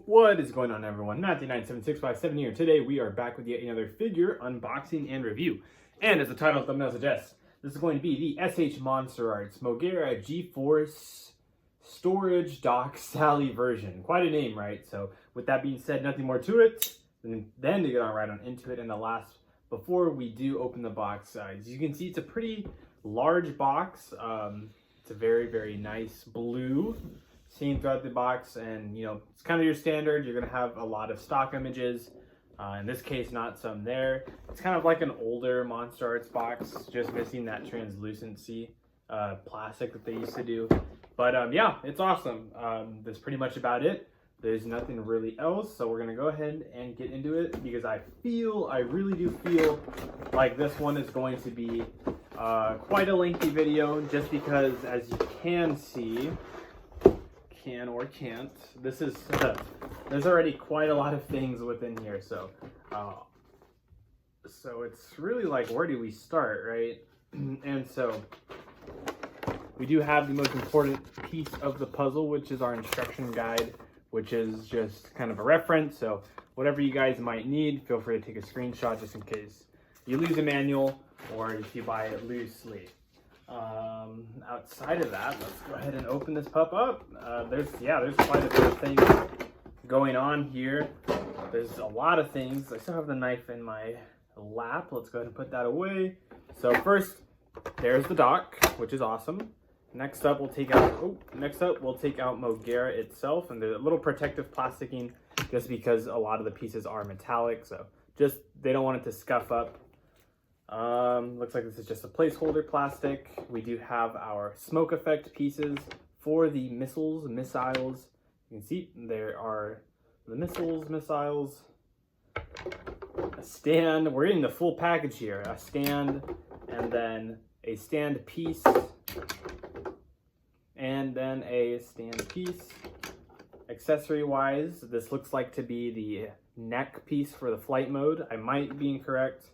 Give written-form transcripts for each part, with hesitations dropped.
What is going on, everyone? Matthew97657 here. Today we are back with yet another figure unboxing and review. And as the title of the thumbnail suggests, this is going to be the SH Monsterarts Mogera G-Force Storage Dock Sally version. Quite a name, right? So with that being said, nothing more to it then to get right on into it. And before we do open the box, as you can see, it's a pretty large box. It's a very, very nice blue seen throughout the box, and it's kind of your standard. You're gonna have a lot of stock images. In this case, not some there. It's kind of like an older Monsterarts box, just missing that translucency plastic that they used to do. But yeah, it's awesome. That's pretty much about it. There's nothing really else, so we're gonna go ahead and get into it because I really do feel like this one is going to be quite a lengthy video, just because, as you can see, can or can't, this is there's already quite a lot of things within here, so it's really like, where do we start, right? And so we do have the most important piece of the puzzle, which is our instruction guide, which is just kind of a reference. So whatever you guys might need, feel free to take a screenshot just in case you lose a manual or if you buy it loosely. Outside of that, let's go ahead and open this pup up. There's quite a bit of things going on here. There's a lot of things. I still have the knife in my lap. Let's go ahead and put that away. So first, there's the dock, which is awesome. Next up, we'll take out Mogera itself, and there's a little protective plasticking just because a lot of the pieces are metallic, so just they don't want it to scuff up. Looks like this is just a placeholder plastic. We do have our smoke effect pieces for the missiles. You can see there are the missiles, a stand. We're getting the full package here. A stand, and then a stand piece, and then a stand piece. Accessory wise, this looks like to be the neck piece for the flight mode. I might be incorrect.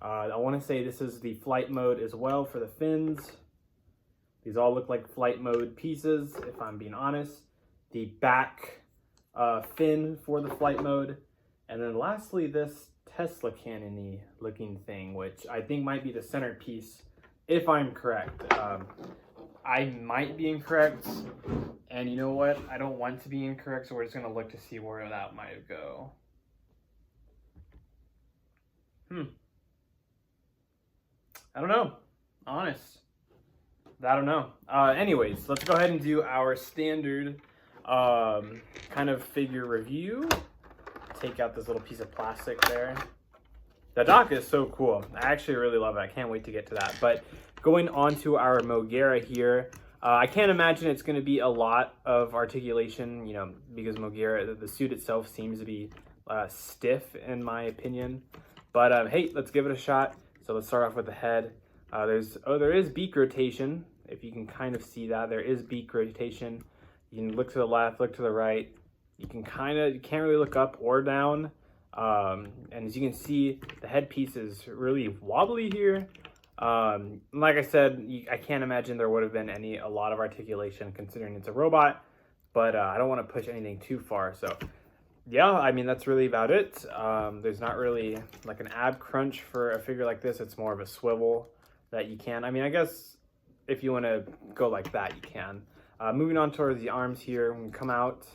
I want to say this is the flight mode as well for the fins. These all look like flight mode pieces, if I'm being honest. The back fin for the flight mode. And then lastly, this Tesla cannon-y looking thing, which I think might be the center piece, if I'm correct. I might be incorrect, and you know what? I don't want to be incorrect, so we're just going to look to see where that might go. I don't know. Honest. I don't know. Anyways, let's go ahead and do our standard kind of figure review. Take out this little piece of plastic there. The dock is so cool. I actually really love it. I can't wait to get to that. But going on to our Mogera here, I can't imagine it's going to be a lot of articulation, because Mogera, the suit itself seems to be stiff in my opinion. But hey, let's give it a shot. So let's start off with the head. There is beak rotation. If you can kind of see that, there is beak rotation. You can look to the left, look to the right. You can't really look up or down. And as you can see, the headpiece is really wobbly here. Like I said, I can't imagine there would have been a lot of articulation considering it's a robot, but I don't want to push anything too far. So yeah, I mean, that's really about it. There's not really like an ab crunch for a figure like this. It's more of a swivel that you can. I mean, I guess if you want to go like that, you can. Moving on towards the arms here, when we come out,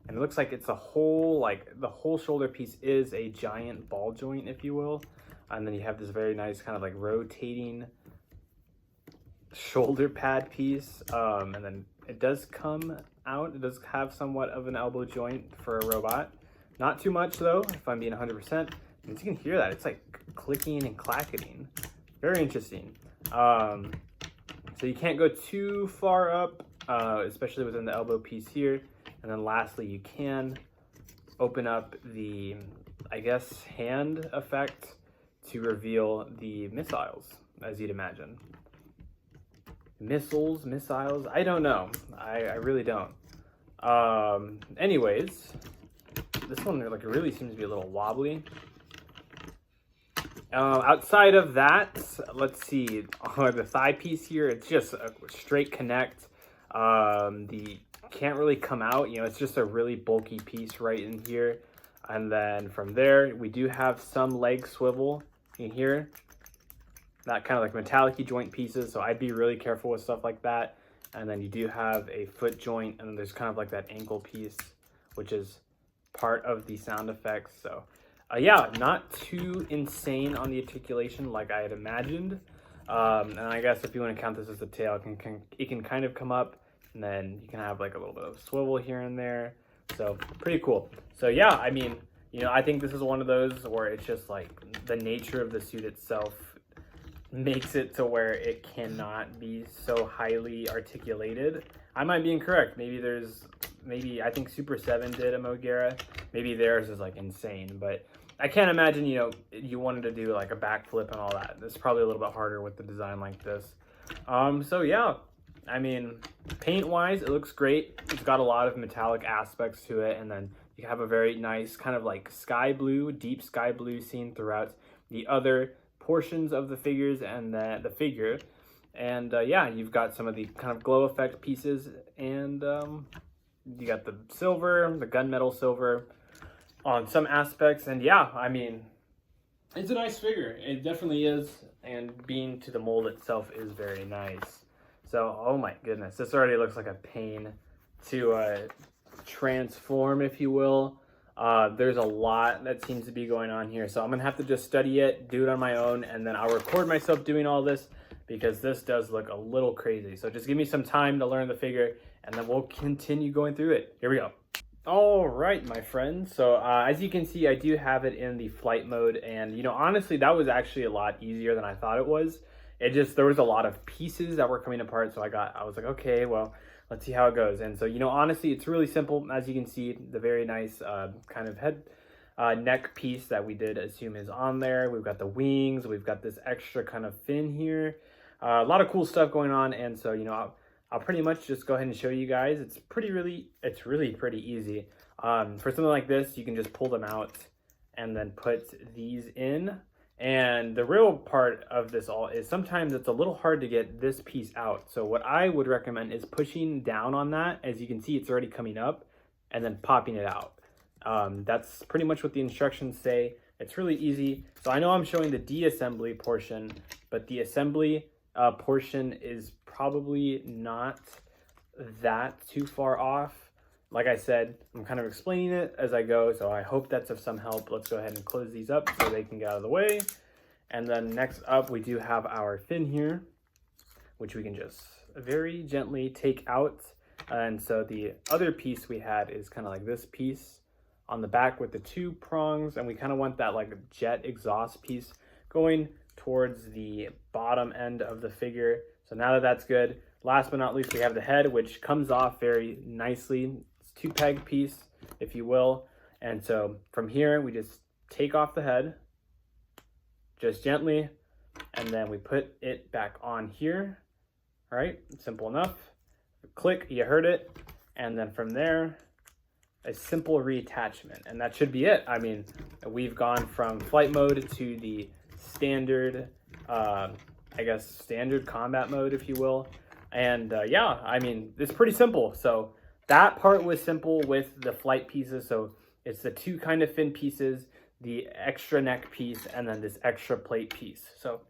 and it looks like it's the whole shoulder piece is a giant ball joint, if you will. And then you have this very nice kind of like rotating shoulder pad piece. And then it does come out. It does have somewhat of an elbow joint for a robot. Not too much though, if I'm being 100%. As you can hear that, it's like clicking and clacketing. Very interesting. So you can't go too far up, especially within the elbow piece here. And then lastly, you can open up the, I guess, hand effect to reveal the missiles, as you'd imagine. Missiles, I don't know. I really don't. Anyways, this one really seems to be a little wobbly. Outside of that, let's see, the thigh piece here, it's just a straight connect. The can't really come out. You know, it's just a really bulky piece right in here. And then from there, we do have some leg swivel in here. That kind of like metallic-y joint pieces, so I'd be really careful with stuff like that. And then you do have a foot joint, and then there's kind of like that ankle piece, which is part of the sound effects. So yeah, not too insane on the articulation like I had imagined. And I guess if you want to count this as the tail, it can kind of come up, and then you can have like a little bit of swivel here and there. So pretty cool. So yeah, I mean, you know, I think this is one of those where it's just like the nature of the suit itself makes it to where it cannot be so highly articulated. I might be incorrect. Maybe I think Super 7 did a Mogera. Maybe theirs is like insane, but I can't imagine, you know, you wanted to do like a backflip and all that. It's probably a little bit harder with the design like this. So yeah, I mean, paint-wise, it looks great. It's got a lot of metallic aspects to it, and then you have a very nice kind of like sky blue, deep sky blue scene throughout the other portions of the figures and the figure. And yeah, you've got some of the kind of glow effect pieces, and you got the silver, the gunmetal silver on some aspects. And yeah, I mean, it's a nice figure. It definitely is, and being to the mold itself is very nice. So, oh my goodness, this already looks like a pain to transform, if you will. There's a lot that seems to be going on here, so I'm gonna have to just study it, do it on my own, and then I'll record myself doing all this, because this does look a little crazy. So just give me some time to learn the figure, and then we'll continue going through it. Here we go. All right, my friends. So as you can see, I do have it in the flight mode, and you know, honestly, that was actually a lot easier than I thought it was. There was a lot of pieces that were coming apart, so I was like, okay, well, let's see how it goes. And so, you know, honestly, it's really simple. As you can see, the very nice kind of head neck piece that we did assume is on there. We've got the wings. We've got this extra kind of fin here. A lot of cool stuff going on. And so, you know, I'll pretty much just go ahead and show you guys. It's really pretty easy. For something like this, you can just pull them out and then put these in. And the real part of this all is sometimes it's a little hard to get this piece out. So what I would recommend is pushing down on that. As you can see, it's already coming up, and then popping it out. That's pretty much what the instructions say. It's really easy. So I know I'm showing the de-assembly portion, but the assembly portion is probably not that too far off. Like I said, I'm kind of explaining it as I go, so I hope that's of some help. Let's go ahead and close these up so they can get out of the way. And then next up, we do have our fin here, which we can just very gently take out. And so the other piece we had is kind of like this piece on the back with the two prongs, and we kind of want that like jet exhaust piece going towards the bottom end of the figure. So now that that's good, last but not least, we have the head, which comes off very nicely. Two peg piece, if you will. And so from here, we just take off the head just gently, and then we put it back on here. All right, simple enough. Click, you heard it. And then from there, a simple reattachment, and that should be it. I mean, we've gone from flight mode to the standard, I guess, standard combat mode, if you will. And yeah, I mean, it's pretty simple. So that part was simple with the flight pieces. So it's the two kind of fin pieces, the extra neck piece, and then this extra plate piece. So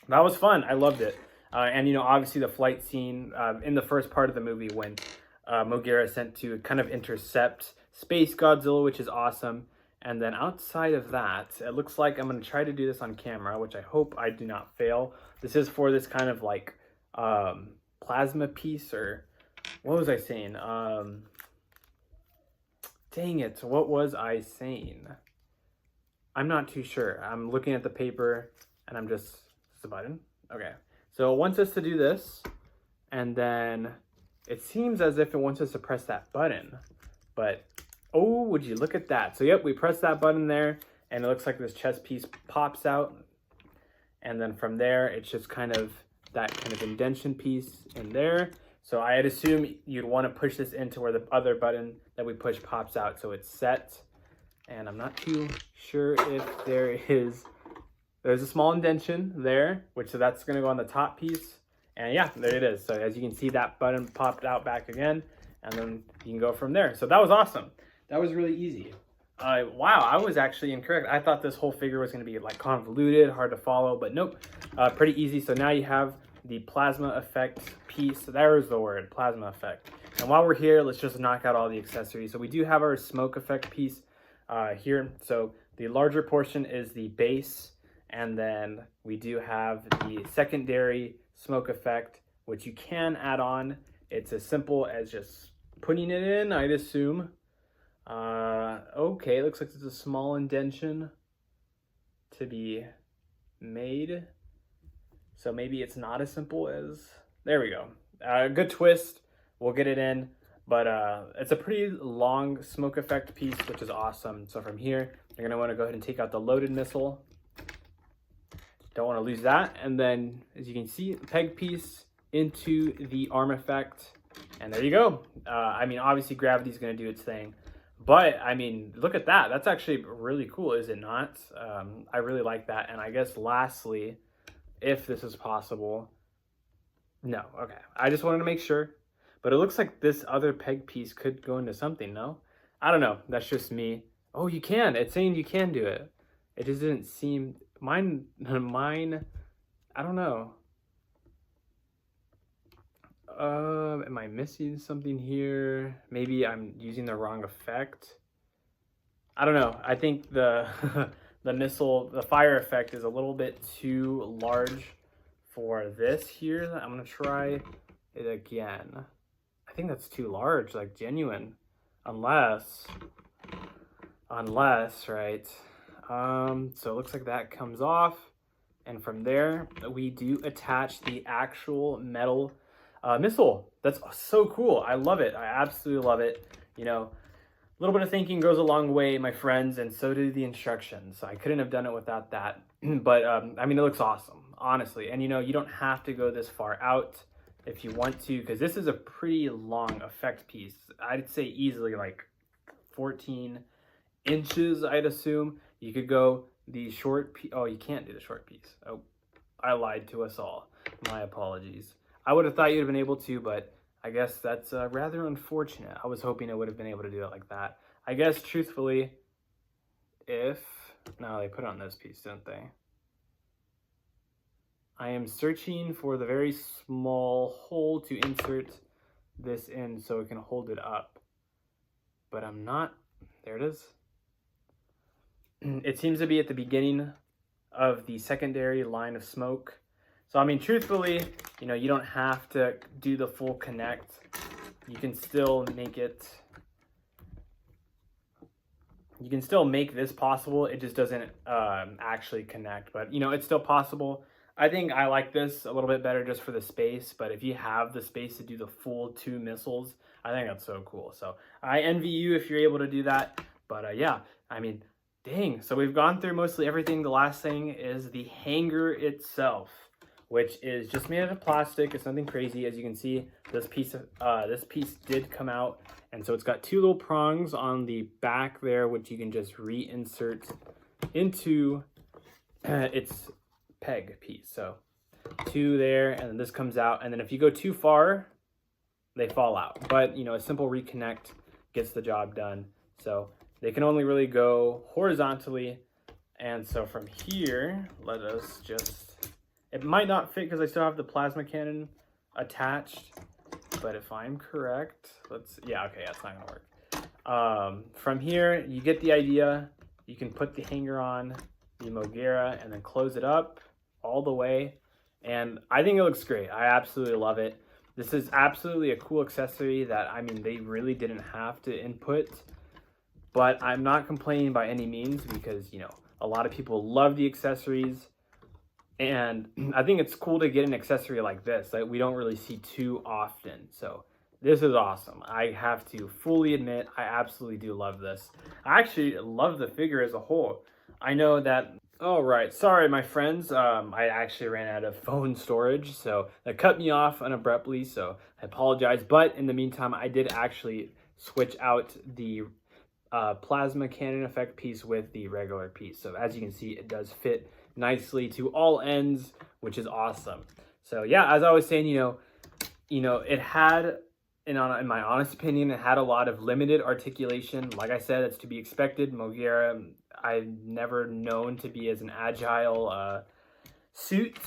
that was fun. I loved it. And, you know, obviously the flight scene in the first part of the movie when Mogera is sent to kind of intercept Space Godzilla, which is awesome. And then outside of that, it looks like I'm going to try to do this on camera, which I hope I do not fail. This is for this kind of like plasma piece, or what was I saying? Dang it, what was I saying? I'm not too sure. I'm looking at the paper and I'm just, it's a button? Okay. So it wants us to do this, and then it seems as if it wants us to press that button, but oh, would you look at that. So yep, we press that button there, and it looks like this chest piece pops out, and then from there, it's just kind of that kind of indention piece in there. So I'd assume you'd want to push this into where the other button that we push pops out, so it's set. And I'm not too sure if there's a small indentation there, so that's going to go on the top piece. And yeah, there it is. So as you can see, that button popped out back again. and then you can go from there. So that was awesome. That was really easy. Wow, I was actually incorrect. I thought this whole figure was going to be like convoluted, hard to follow, but nope, pretty easy. So now you have the plasma effect piece. So there is the word, plasma effect. And while we're here, let's just knock out all the accessories. So we do have our smoke effect piece here. So the larger portion is the base, and then we do have the secondary smoke effect, which you can add on. It's as simple as just putting it in, I'd assume. Okay, looks like there's a small indentation to be made. So maybe it's not as simple as, there we go. Good twist, we'll get it in, but it's a pretty long smoke effect piece, which is awesome. So from here, you're gonna wanna go ahead and take out the loaded missile. Don't wanna lose that. And then, as you can see, peg piece into the arm effect. And there you go. I mean, obviously gravity's gonna do its thing. But, I mean, look at that. That's actually really cool, is it not? I really like that. And I guess lastly, if this is possible, no, okay. I just wanted to make sure. But it looks like this other peg piece could go into something, no? I don't know. That's just me. Oh, you can. It's saying you can do it. It just didn't seem... Mine, I don't know. Am I missing something here? Maybe I'm using the wrong effect. I don't know. I think the the fire effect is a little bit too large for this here. I'm gonna try it again. I think that's too large, like genuine. Unless, right? So it looks like that comes off. And from there, we do attach the actual metal missile. That's so cool. I love it. I absolutely love it. You know, a little bit of thinking goes a long way, my friends, and so do the instructions. I couldn't have done it without that. But I mean, it looks awesome, honestly. And you know, you don't have to go this far out if you want to, because this is a pretty long effect piece. I'd say easily like 14 inches, I'd assume. You could go the short piece. Oh, you can't do the short piece. Oh, I lied to us all. My apologies. I would have thought you'd have been able to, but I guess that's rather unfortunate. I was hoping I would have been able to do it like that. I guess, truthfully, no, they put it on this piece, didn't they? I am searching for the very small hole to insert this in so it can hold it up. But I'm not, there it is. It seems to be at the beginning of the secondary line of smoke. So, I mean, truthfully, you know, you don't have to do the full connect. You can still make it, you can still make this possible. It just doesn't actually connect, but, you know, it's still possible. I think I like this a little bit better just for the space, but if you have the space to do the full 2 missiles, I think that's so cool. So I envy you if you're able to do that. But yeah, I mean, dang. So we've gone through mostly everything. The last thing is the hanger itself, which is just made out of plastic. It's nothing crazy. As you can see, this piece did come out. And so it's got 2 little prongs on the back there, which you can just reinsert into its peg piece. So 2 there, and then this comes out. And then if you go too far, they fall out. But, you know, a simple reconnect gets the job done. So they can only really go horizontally. And so from here, let us just, it might not fit because I still have the plasma cannon attached. But if I'm correct, yeah, okay, that's not gonna work. From here, you get the idea. You can put the hanger on the Mogera and then close it up all the way. And I think it looks great. I absolutely love it. This is absolutely a cool accessory that, I mean, they really didn't have to input. But I'm not complaining by any means because, you know, a lot of people love the accessories. And I think it's cool to get an accessory like this that we don't really see too often. So this is awesome. I have to fully admit, I absolutely do love this. I actually love the figure as a whole. I know that, all right, sorry, my friends. I actually ran out of phone storage, so that cut me off abruptly, so I apologize. But in the meantime, I did actually switch out the plasma cannon effect piece with the regular piece. So as you can see, it does fit nicely to all ends, which is awesome. So yeah, as I was saying, you know, it had in my honest opinion, it had a lot of limited articulation. Like I said, it's to be expected. Mogera, I've never known to be as an agile suit,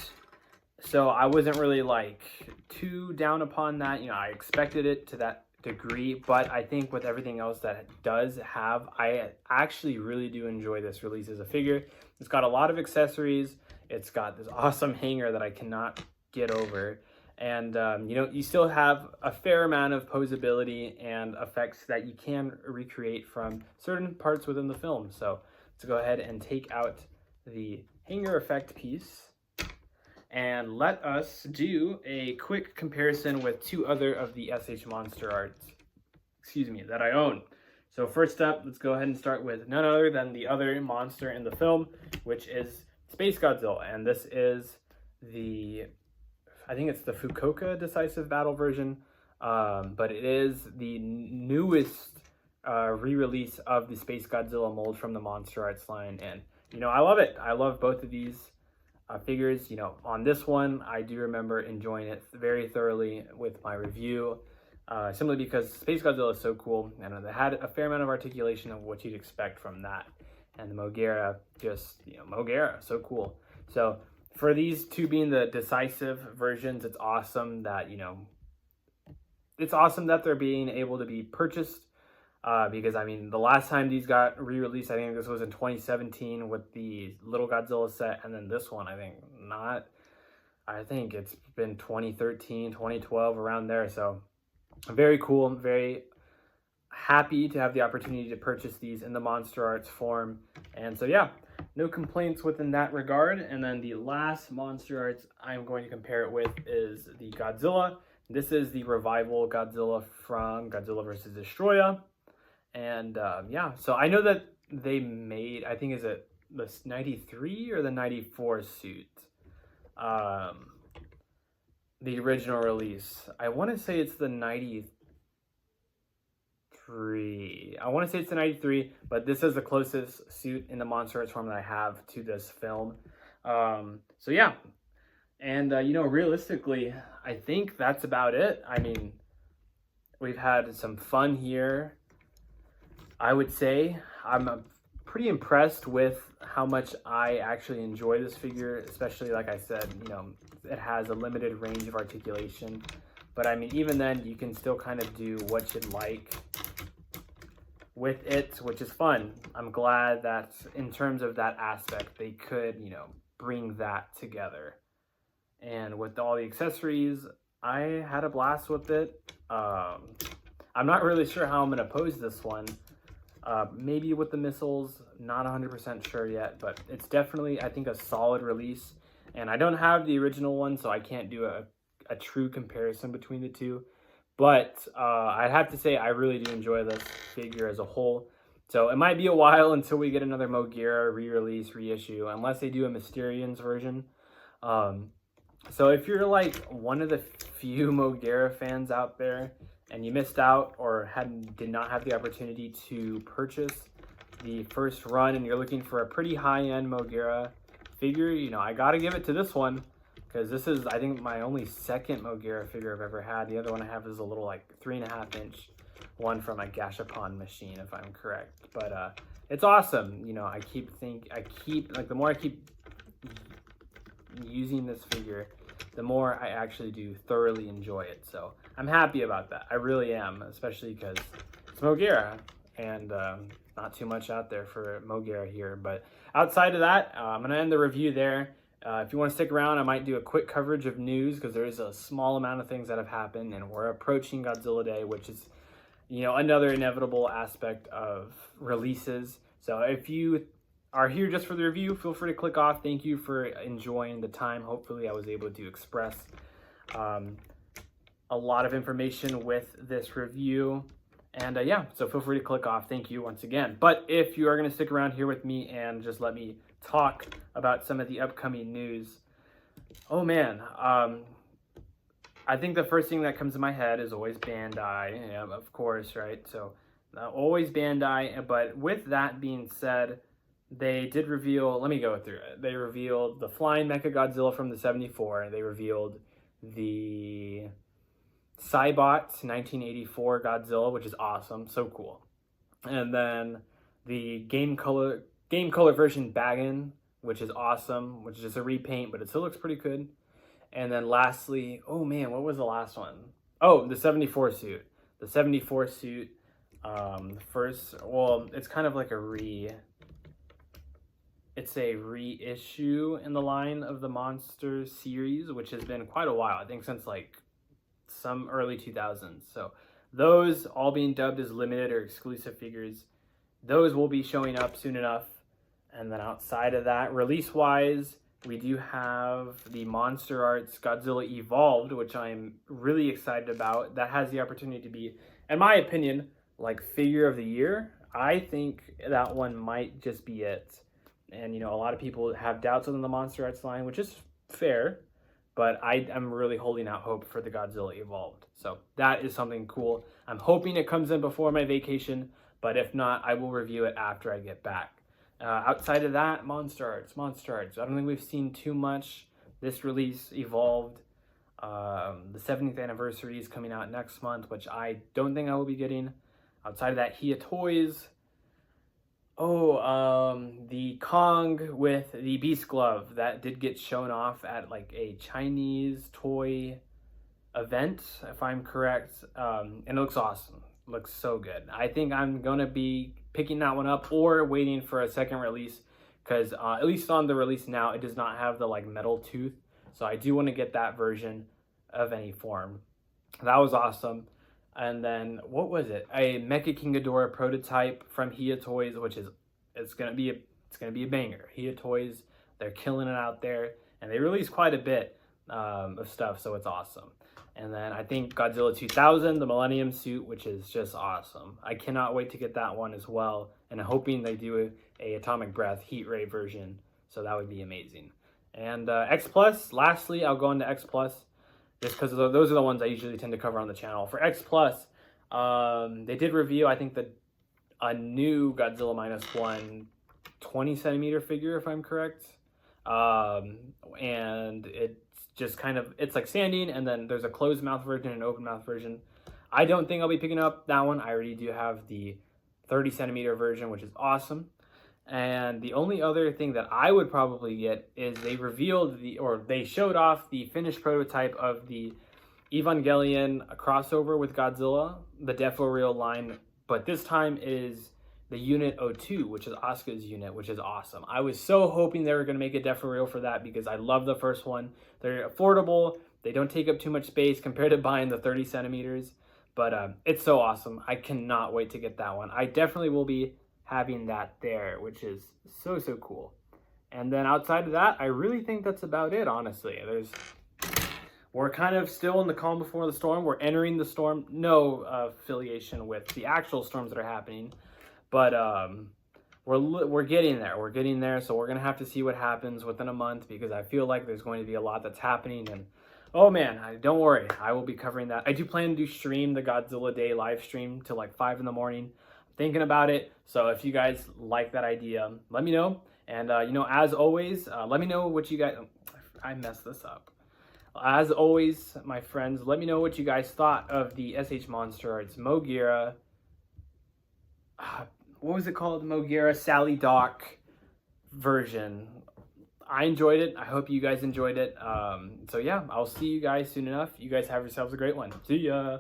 so I wasn't really like too down upon that. You know, I expected it to that degree, but I think with everything else that it does have, I actually really do enjoy this release as a figure. It's got a lot of accessories. It's got this awesome hanger that I cannot get over. And, you know, you still have a fair amount of posability and effects that you can recreate from certain parts within the film. So let's go ahead and take out the hanger effect piece. And let us do a quick comparison with two other of the SH Monsterarts, that I own. So first up, let's go ahead and start with none other than the other monster in the film, which is Space Godzilla. And this is I think it's the Fukuoka Decisive Battle version, but it is the newest re-release of the Space Godzilla mold from the Monsterarts line. And, you know, I love it. I love both of these figures. You know, on this one, I do remember enjoying it very thoroughly with my review, simply because Space Godzilla is so cool, and it had a fair amount of articulation of what you'd expect from that. And the Mogera, Mogera, so cool. So for these two being the decisive versions, it's awesome that, it's awesome that they're being able to be purchased. Because, I mean, the last time these got re-released, I think this was in 2017 with the Little Godzilla set, and then this one, I think it's been 2013, 2012, around there. So very cool. I'm very happy to have the opportunity to purchase these in the Monsterarts form. And so, yeah, no complaints within that regard. And then the last Monsterarts I'm going to compare it with is the Godzilla. This is the Revival Godzilla from Godzilla vs. Destroya. And yeah, so I know that they made, I think, is it the 93 or the 94 suit? The original release. I want to say it's the 93. I want to say it's the 93, but this is the closest suit in the Monsterarts form that I have to this film. So yeah, and realistically, I think that's about it. I mean, we've had some fun here. I would say I'm pretty impressed with how much I actually enjoy this figure, especially, like I said, it has a limited range of articulation. But I mean, even then, you can still kind of do what you'd like with it, which is fun. I'm glad that in terms of that aspect, they could, bring that together. And with all the accessories, I had a blast with it. I'm not really sure how I'm going to pose this one. Maybe with the missiles, not 100% sure yet, but it's definitely, I think, a solid release. And I don't have the original one, so I can't do a true comparison between the two. But I'd have to say I really do enjoy this figure as a whole. So it might be a while until we get another Mogera re-release, reissue, unless they do a Mysterians version. So if you're like one of the few Mogera fans out there, and you missed out or did not have the opportunity to purchase the first run, and you're looking for a pretty high-end Mogera figure, I gotta give it to this one, because this is, I think, my only second Mogera figure I've ever had. The other one I have is a little, like, 3.5-inch one from a Gashapon machine, if I'm correct. But it's awesome. The more I keep using this figure, the more I actually do thoroughly enjoy it. So I'm happy about that. I really am, especially because it's Mogera, and not too much out there for Mogera here. But outside of that, I'm going to end the review there. If you want to stick around, I might do a quick coverage of news, because there is a small amount of things that have happened, and we're approaching Godzilla Day, which is, another inevitable aspect of releases. So if you are here just for the review, feel free to click off. Thank you for enjoying the time. Hopefully I was able to express a lot of information with this review. And yeah, so feel free to click off. Thank you once again. But if you are going to stick around here with me and just let me talk about some of the upcoming news, oh man, I think the first thing that comes to my head is always Bandai, yeah, of course, right? So always Bandai. But with that being said, they did reveal, let me go through it. They revealed the Flying Mechagodzilla from the 74. They revealed the Saibot 1984 Godzilla, which is awesome, so cool. And then the game color version Baggin, which is awesome, which is just a repaint, but it still looks pretty good. And then lastly, oh man, what was the last one? Oh, the 74 suit. The 74 suit, first, well, it's kind of like it's a reissue in the line of the Monster series, which has been quite a while. I think since like some early 2000s. So those all being dubbed as limited or exclusive figures. Those will be showing up soon enough. And then outside of that, release-wise, we do have the Monsterarts Godzilla Evolved, which I'm really excited about. That has the opportunity to be, in my opinion, like figure of the year. I think that one might just be it. And, you know, a lot of people have doubts on the Monsterarts line, which is fair. But I'm really holding out hope for the Godzilla Evolved. So that is something cool. I'm hoping it comes in before my vacation. But if not, I will review it after I get back. Outside of that, Monsterarts. I don't think we've seen too much. This release Evolved. The 70th anniversary is coming out next month, which I don't think I will be getting. Outside of that, Hia Toys. The Kong with the Beast Glove. That did get shown off at like a Chinese toy event, if I'm correct. And it looks awesome. Looks so good. I think I'm going to be picking that one up or waiting for a second release because at least on the release now, it does not have the like metal tooth. So I do want to get that version of any form. That was awesome. And then what was it? A Mecha King Ghidorah prototype from Hia Toys, which is it's gonna be a banger. Hia Toys, they're killing it out there, and they release quite a bit of stuff, so it's awesome. And then I think Godzilla 2000, the Millennium suit, which is just awesome. I cannot wait to get that one as well, and I'm hoping they do a Atomic Breath Heat Ray version, so that would be amazing. And X Plus, lastly, I'll go into X Plus, just because those are the ones I usually tend to cover on the channel. For X Plus, they did review, I think, a new Godzilla -1 20cm figure, if I'm correct. And it's just kind of, it's like sanding, and then there's a closed mouth version and an open mouth version. I don't think I'll be picking up that one. I already do have the 30cm version, which is awesome. And the only other thing that I would probably get is they revealed they showed off the finished prototype of the Evangelion crossover with Godzilla, the Defo-Real line, but this time is the Unit 02, which is Asuka's unit, which is awesome. I was so hoping they were going to make a Defo-Real for that because I love the first one. They're affordable, they don't take up too much space compared to buying the 30cm, but it's so awesome. I cannot wait to get that one. I definitely will be having that there, which is so cool. And then outside of that, I really think that's about it, honestly. We're kind of still in the calm before the storm. We're entering the storm. No affiliation with the actual storms that are happening, but we're getting there. We're getting there, so we're gonna have to see what happens within a month because I feel like there's going to be a lot that's happening. And oh man, don't worry, I will be covering that. I do plan to stream the Godzilla Day live stream till like 5 in the morning. Thinking about it, so if you guys like that idea, let me know. And you know, as always, let me know what you guys, I messed this up. As always, my friends, let me know what you guys thought of the SH Monsterarts Mogera, what was it called? Mogera Sally Doc version. I enjoyed it. I hope you guys enjoyed it. So yeah, I'll see you guys soon enough. You guys have yourselves a great one. See ya.